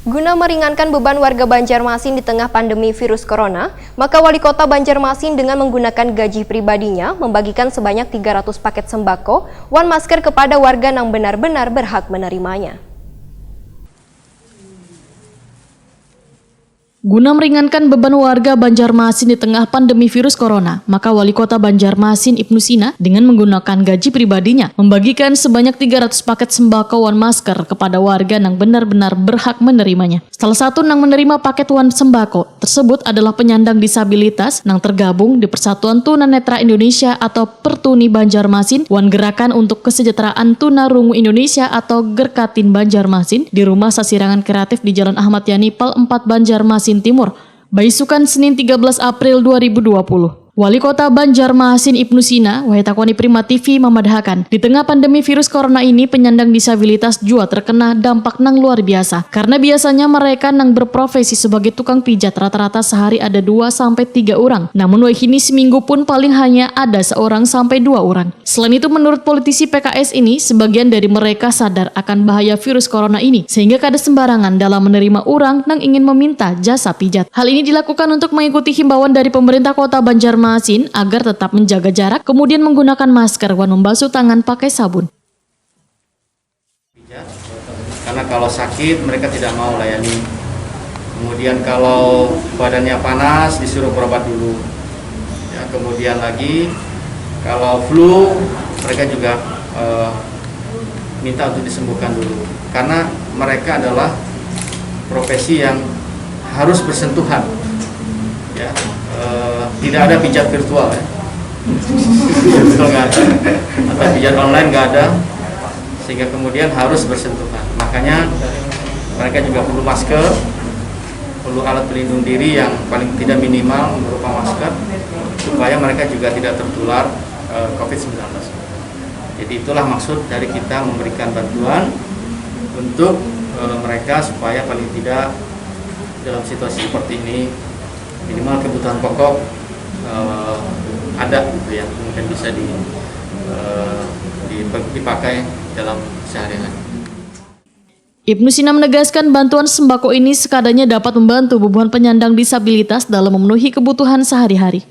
Guna meringankan beban warga Banjarmasin di tengah pandemi virus corona, maka Wali Kota Banjarmasin dengan menggunakan gaji pribadinya membagikan sebanyak 300 paket sembako, masker kepada warga yang benar-benar berhak menerimanya. Guna meringankan beban warga Banjarmasin di tengah pandemi virus corona, maka Wali Kota Banjarmasin Ibnu Sina dengan menggunakan gaji pribadinya membagikan sebanyak 300 paket sembako masker kepada warga yang benar-benar berhak menerimanya. Salah satu yang menerima paket sembako tersebut adalah penyandang disabilitas yang tergabung di Persatuan Tunanetra Indonesia atau Pertuni Banjarmasin, Gerakan untuk Kesejahteraan Tunarungu Indonesia atau Gerkatin Banjarmasin di Rumah Sasirangan Kreatif di Jalan Ahmad Yani Pal 4 Banjarmasin Timur, Baisukan Senin 13 April 2020. Wali Kota Banjarmasin Ibnu Sina, Wahitakwani Prima TV memadahkan, di tengah pandemi virus corona ini penyandang disabilitas juga terkena dampak nang luar biasa. Karena biasanya mereka nang berprofesi sebagai tukang pijat rata-rata sehari ada 2-3 orang. Namun wahini seminggu pun paling hanya ada 1-2 orang. Selain itu menurut politisi PKS ini, sebagian dari mereka sadar akan bahaya virus corona ini, sehingga kada sembarangan dalam menerima orang nang ingin meminta jasa pijat. Hal ini dilakukan untuk mengikuti himbauan dari pemerintah Kota Banjarmasin agar tetap menjaga jarak, kemudian menggunakan masker dan membasuh tangan pakai sabun. Karena kalau sakit mereka tidak mau layani. Kemudian kalau badannya panas disuruh berobat dulu. Ya, kemudian lagi kalau flu mereka juga minta untuk disembuhkan dulu. Karena mereka adalah profesi yang harus bersentuhan. Ya, tidak ada pijat virtual ya. Virtual nggak ada, atau pijat online nggak ada, sehingga kemudian harus bersentuhan. Makanya mereka juga perlu masker, perlu alat pelindung diri yang paling tidak minimal berupa masker, supaya mereka juga tidak tertular COVID-19. Jadi itulah maksud dari kita memberikan bantuan untuk mereka supaya paling tidak dalam situasi seperti ini minimal kebutuhan pokok ada gitu ya, mungkin bisa dipakai dalam sehari-hari. Ibnu Sina menegaskan bantuan sembako ini sekadanya dapat membantu beban penyandang disabilitas dalam memenuhi kebutuhan sehari-hari.